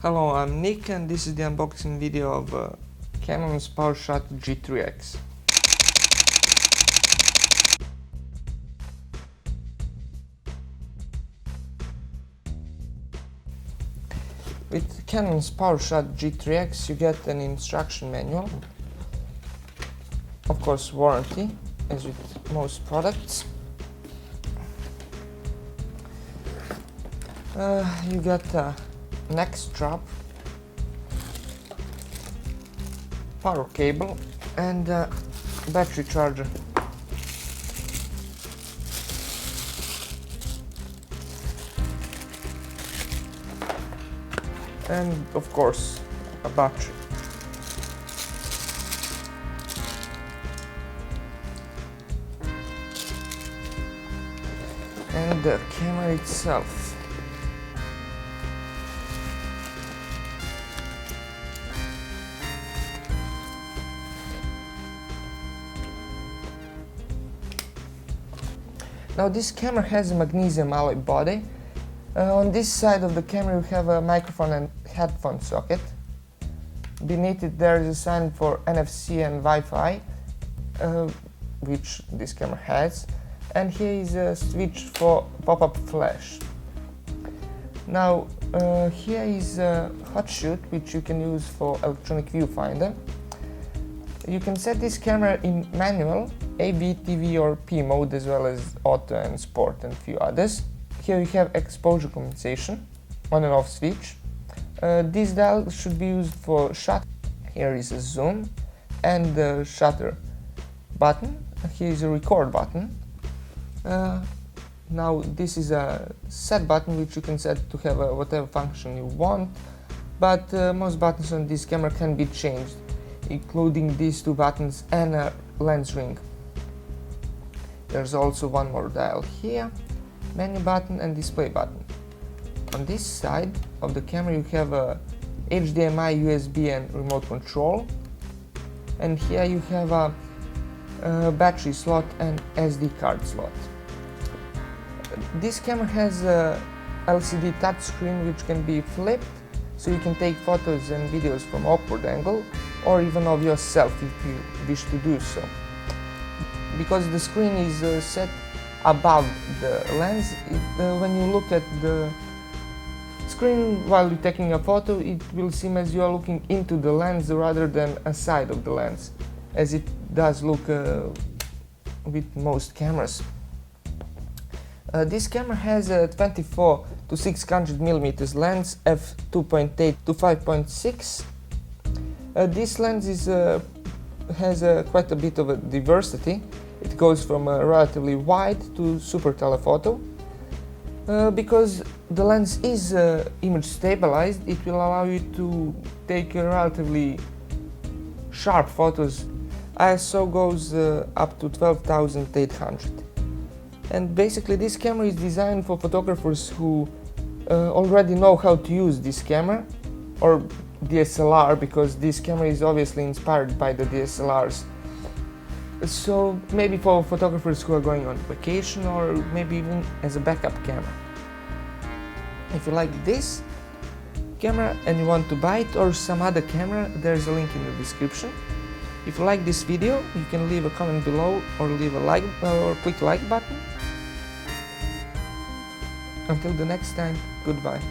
Hello, I'm Nick and this is the unboxing video of Canon's PowerShot G3X. With Canon's PowerShot G3X you get an instruction manual, of course warranty, as with most products. You get a neck strap, power cable and battery charger. And of course a battery. And the camera itself. Now this camera has a magnesium alloy body. On this side of the camera you have a microphone and headphone socket. Beneath it there is a sign for NFC and Wi-Fi, which this camera has. And here is a switch for pop-up flash. Now here is a hot shoot which you can use for electronic viewfinder. You can set this camera in manual, AV, TV or P mode, as well as auto and sport and few others. Here you have exposure compensation, on and off switch. This dial should be used for shutter. Here is a zoom and the shutter button. Here is a record button. Now this is a set button which you can set to have whatever function you want, but most buttons on this camera can be changed, including these two buttons and a lens ring. There's also one more dial here, menu button and display button. On this side of the camera you have a HDMI, USB and remote control, and here you have a battery slot and SD card slot. This camera has a LCD touchscreen which can be flipped, so you can take photos and videos from upward angle or even of yourself if you wish to do so. Because the screen is set above the lens, when you look at the screen while you're taking a photo, it will seem as you are looking into the lens rather than a side of the lens, as it does look with most cameras. This camera has a 24-600mm lens f2.8 to 5.6. This lens has quite a bit of a diversity. It goes from a relatively wide to super telephoto. Because the lens is image stabilized, it will allow you to take relatively sharp photos. ISO goes up to 12,800. And basically this camera is designed for photographers who already know how to use this camera, or DSLR, because this camera is obviously inspired by the DSLRs. So maybe for photographers who are going on vacation, or maybe even as a backup camera. If you like this camera and you want to buy it or some other camera, there's a link in the description. If you like this video, you can leave a comment below or leave a like or click like button. Until the next time, goodbye.